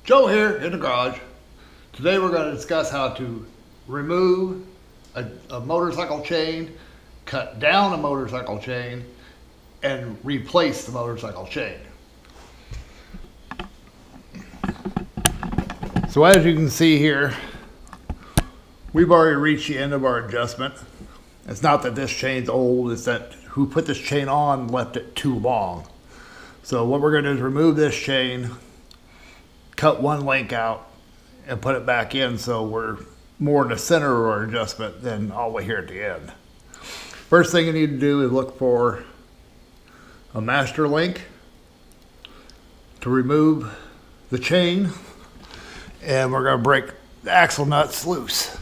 Joe here in the garage. Today we're going to discuss how to remove a motorcycle chain, cut down a motorcycle chain, and replace the motorcycle chain. So as you can see here, we've already reached the end of our adjustment. It's not that this chain's old, it's that who put this chain on left it too long. So what we're going to do is remove this chain, cut one link out, and put it back in so we're more in the center of our adjustment than all the way here at the end. First thing you need to do is look for a master link to remove the chain, and we're going to break the axle nuts loose.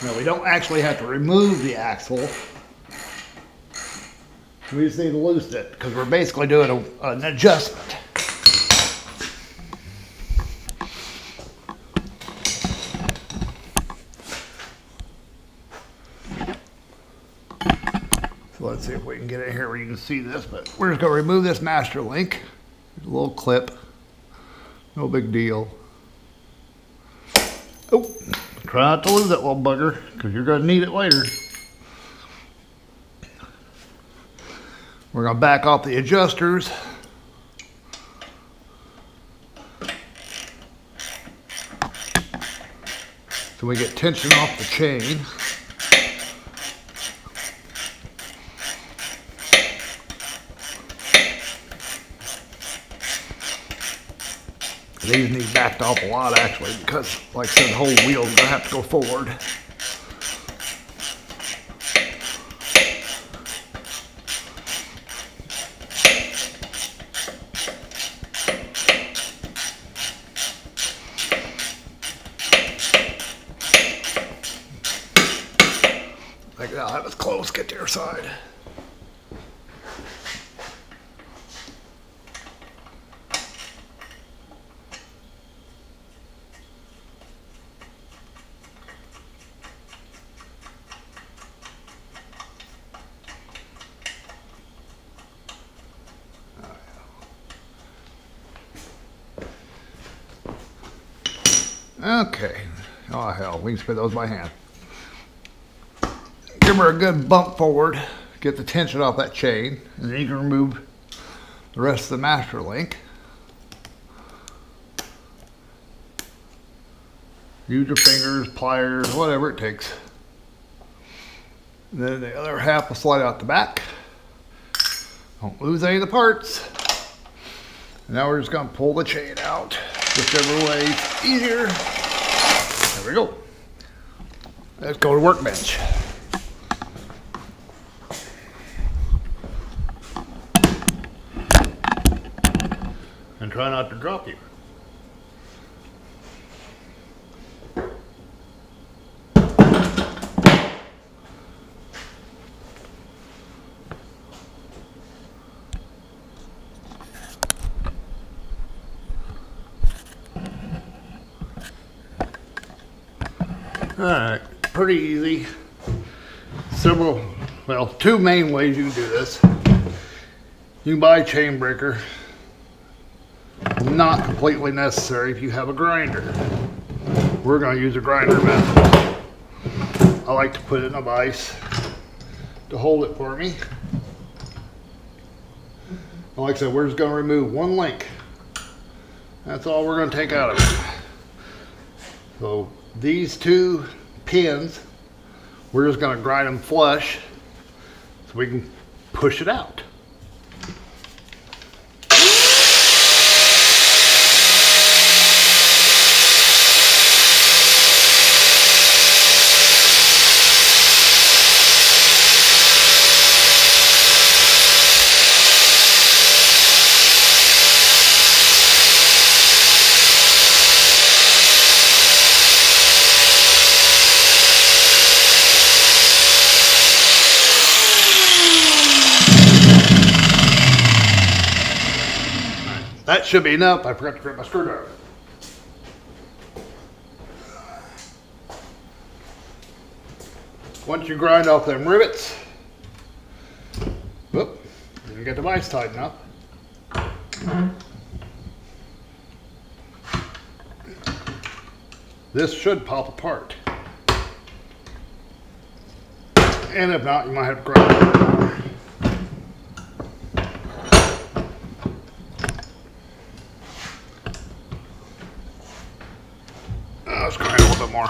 Now we don't actually have to remove the axle. We just need to loosen it because we're basically doing an adjustment. So let's see if we can get in here where you can see this, but we're just going to remove this master link. A little clip. No big deal. Oh. Try not to lose that little bugger because you're going to need it later. We're going to back off the adjusters. So we get tension off the chain. These need backed off a lot actually because, like I said, the whole wheel's going to have to go forward. Like that, that was close. Get to your side. Okay. Oh hell, we can spin those by hand. Give her a good bump forward, get the tension off that chain, and then you can remove the rest of the master link. Use your fingers, pliers, whatever it takes. And then the other half will slide out the back. Don't lose any of the parts. And now we're just going to pull the chain out, whichever way is easier. There we go. Let's go to workbench. And try not to drop you. Alright, pretty easy. Two main ways you can do this. You can buy a chain breaker. Not completely necessary if you have a grinder. We're going to use a grinder method. I like to put it in a vise to hold it for me. And like I said, we're just going to remove one link. That's all we're going to take out of it. So these two pins, we're just going to grind them flush so we can push it out. That should be enough. I forgot to grab my screwdriver. once you grind off them rivets, whoop, you get the vise tightened up. This should pop apart. And if not, you might have to grind it more. Let's grind a little bit more.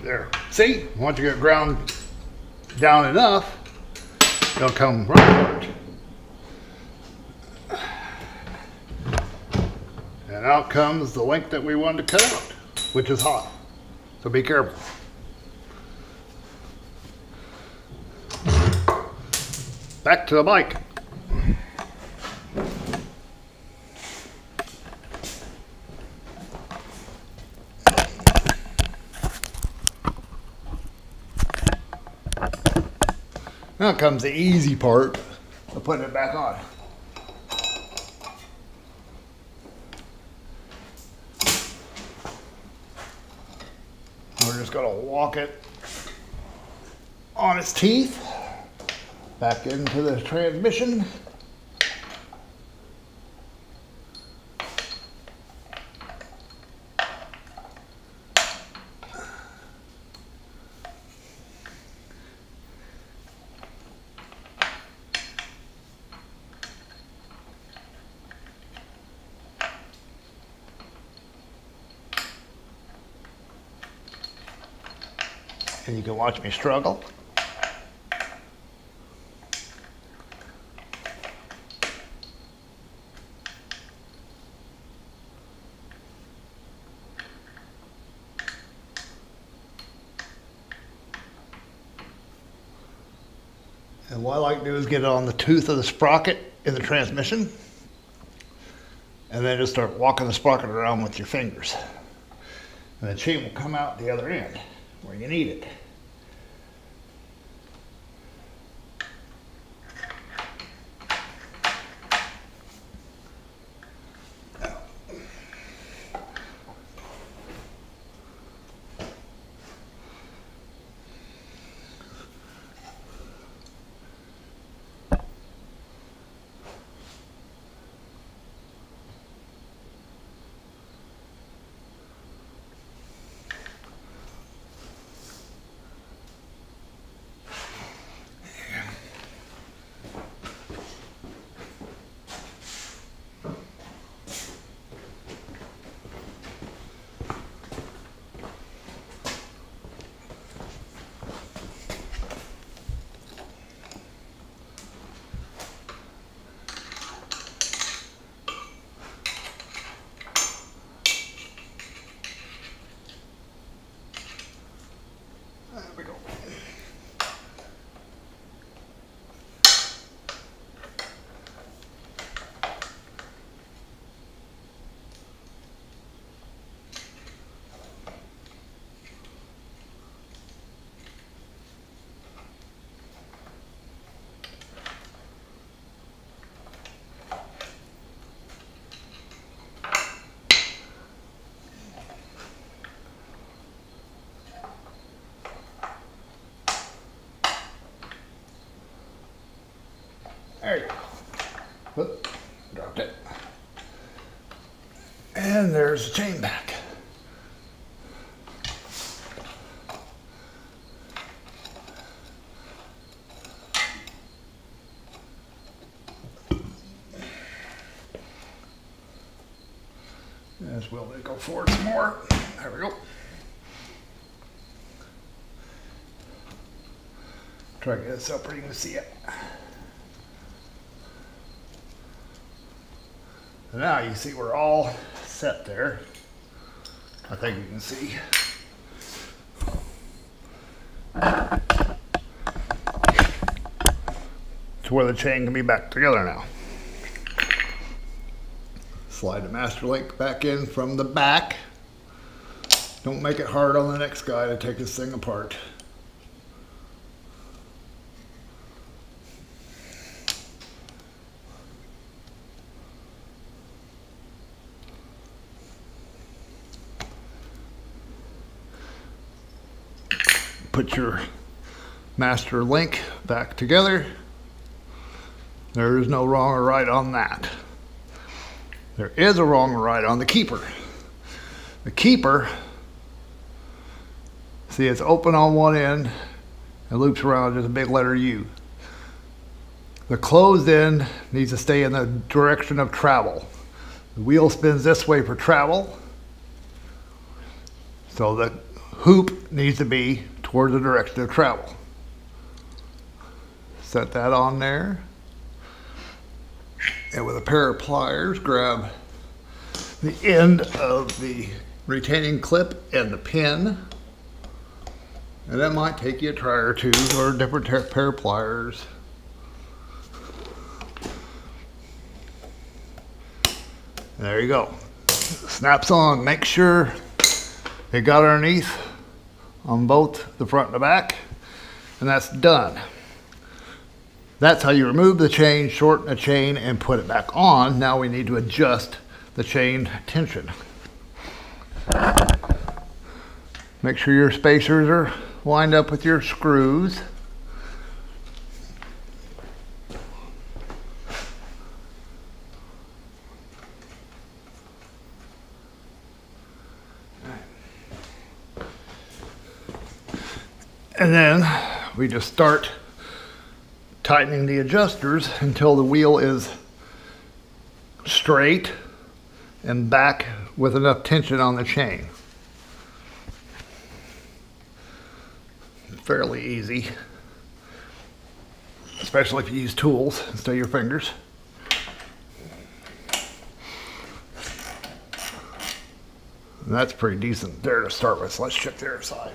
There. See, once you get ground down enough, it'll come right apart. And out comes the length that we wanted to cut out, which is hot. So be careful. Back to the bike. Now comes the easy part of putting it back on. We're just going to walk it on its teeth back into the transmission. And you can watch me struggle. And what I like to do is get it on the tooth of the sprocket in the transmission, and then just start walking the sprocket around with your fingers. And the chain will come out the other end where you need it. There we go. There you go. Whoop, dropped it. And there's the chain back. As well, go forward some more. There we go. Try to get this up where you can see it. So now you see we're all set there. I think you can see. to where the chain can be back together now. Slide the master link back in from the back. Don't make it hard on the next guy to take this thing apart. Put your master link back together. There is no wrong or right on that. There is a wrong or right on the keeper. The keeper, see, it's open on one end and loops around just a big letter U. The closed end needs to stay in the direction of travel. The wheel spins this way for travel, so the hoop needs to be toward the direction of travel. Set that on there. And with a pair of pliers, grab the end of the retaining clip and the pin. And that might take you a try or two, or a different pair of pliers. There you go. Snaps on. Make sure it got underneath on both the front and the back, and that's done. That's how you remove the chain, shorten the chain, and put it back on. Now we need to adjust the chain tension. Make sure your spacers are lined up with your screws. And then we just start tightening the adjusters until the wheel is straight and back with enough tension on the chain. Fairly easy, especially if you use tools instead of your fingers. And that's pretty decent there to start with, so let's check the other side.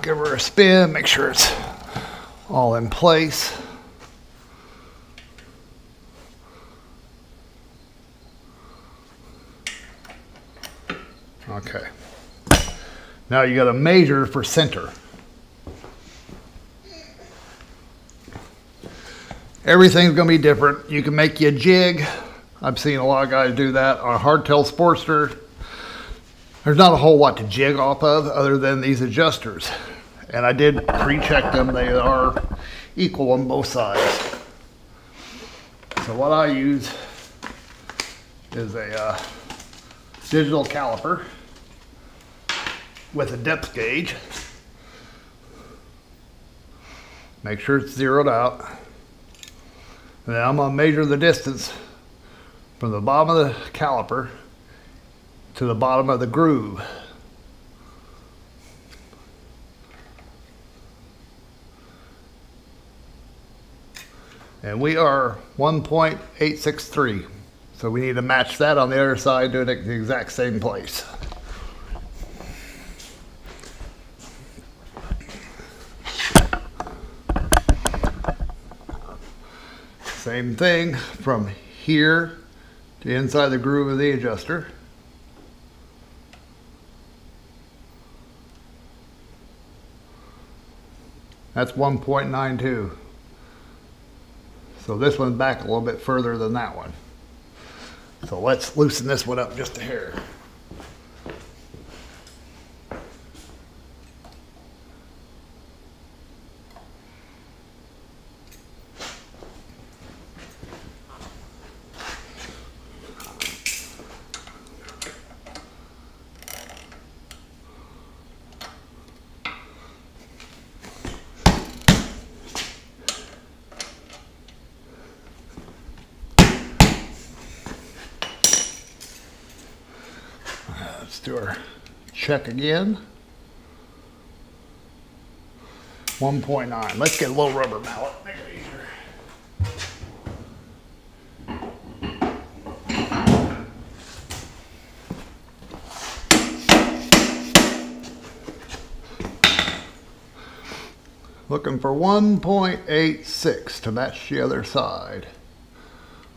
Give her a spin, make sure it's all in place. Okay. Now you got to measure for center. Everything's going to be different. You can make you a jig. I've seen a lot of guys do that on a hardtail Sportster. There's not a whole lot to jig off of other than these adjusters. And I did pre-check them. They are equal on both sides. So what I use is a digital caliper with a depth gauge. Make sure it's zeroed out. And then I'm going to measure the distance from the bottom of the caliper to the bottom of the groove. And we are 1.863. So we need to match that on the other side, doing it at the exact same place. Same thing from here to inside the groove of the adjuster. That's 1.92. So this one's back a little bit further than that one. So let's loosen this one up just a hair. check again. 1.9. Let's get a little rubber mallet. Make it easier. Looking for 1.86 to match the other side.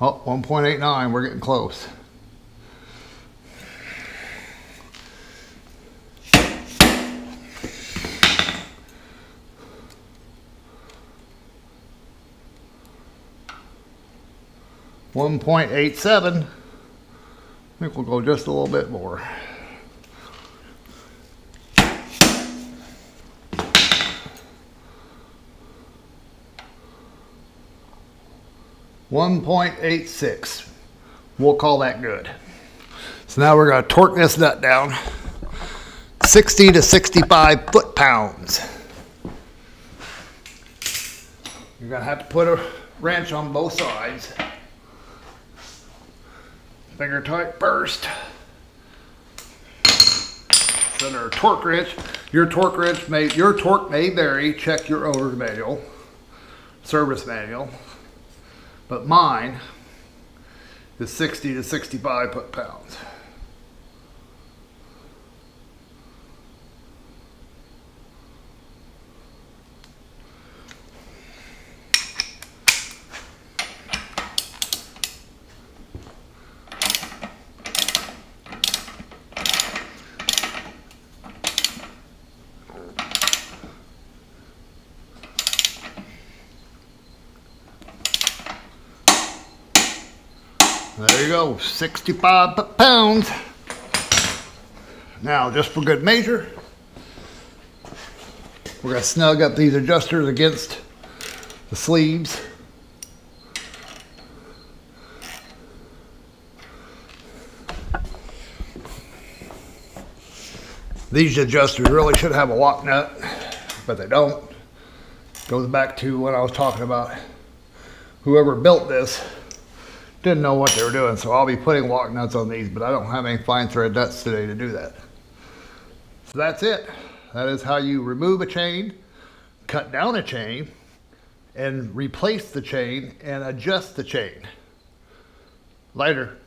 Oh, 1.89, we're getting close. .87. I think we'll go just a little bit more. .86. We'll call that good. So now we're going to torque this nut down 60 to 65 foot-pounds. You're going to have to put a wrench on both sides. Finger tight first. Then our torque wrench. Your torque may vary. Check your owner's manual, service manual. But mine is 60 to 65 foot-pounds. There you go, 65 pounds. Now, just for good measure, we're going to snug up these adjusters against the sleeves. These adjusters really should have a lock nut, but they don't. Goes back to what I was talking about. Whoever built this didn't know what they were doing, so I'll be putting lock nuts on these, but I don't have any fine thread nuts today to do that. So that's it. That is how you remove a chain, cut down a chain, and replace the chain and adjust the chain. Later.